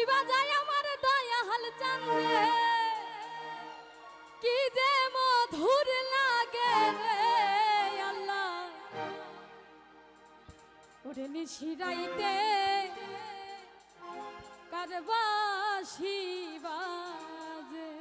বাজায় আমার দয়াল চান্দে কি যে মধুর লাগে রে আল্লাহ ওরে নিশিরাইতে কার বাঁশি বাজে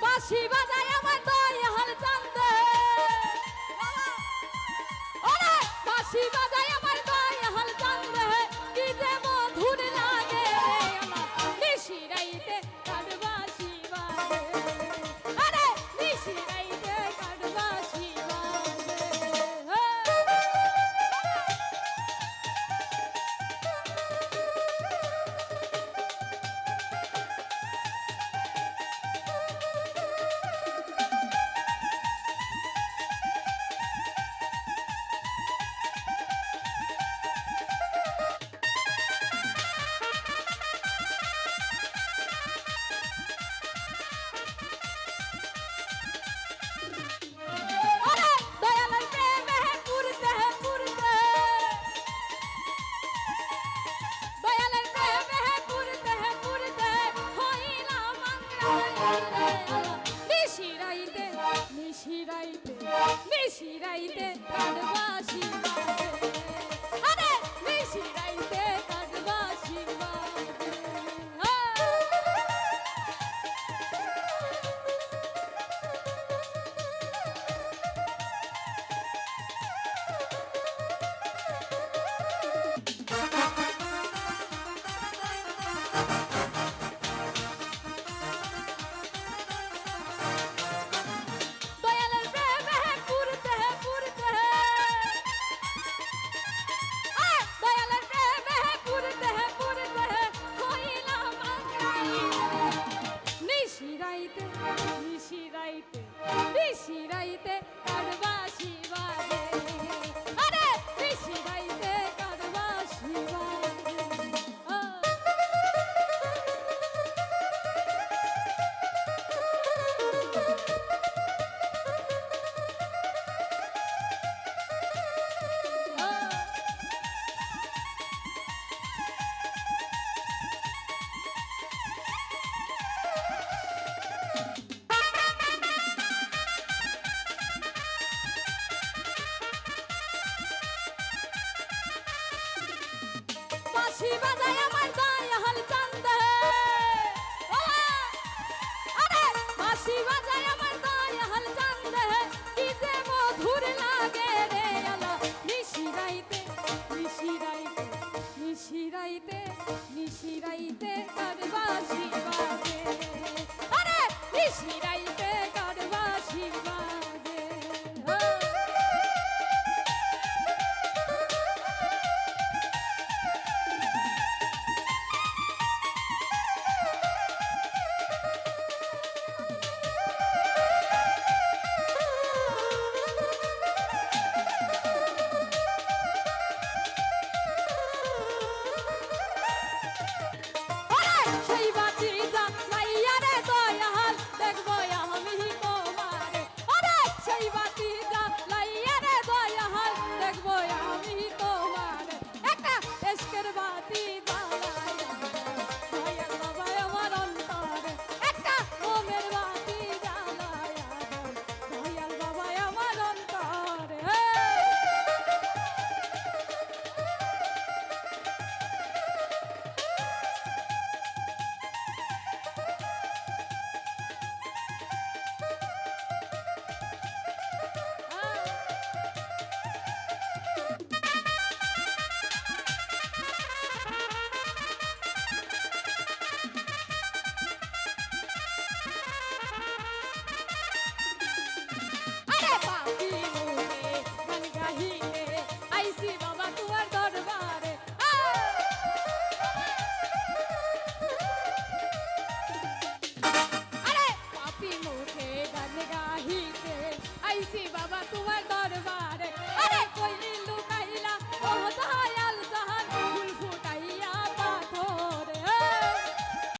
বাঁশি বাজায় আমার দয়াল চান্দে ওরে বাঁশি বাজায় আমার দয়াল চান্দে কি যে মধুর লাগে রে আমার নিশিরাইতে কার বাঁশি বাজে আরে নিশিরাইতে কার বাঁশি নিশিরাইতে কার বাঁশি বাজে আরে নিশিরাইতে কার বাঁশি বাজে নিশিরাইতে কার বাঁশি বাজে আরে নিশিরাইতে কার বাঁশি বাজে বাঁশি বাজায় আমার দয়াল চান্দে আরে বাঁশি বাজায়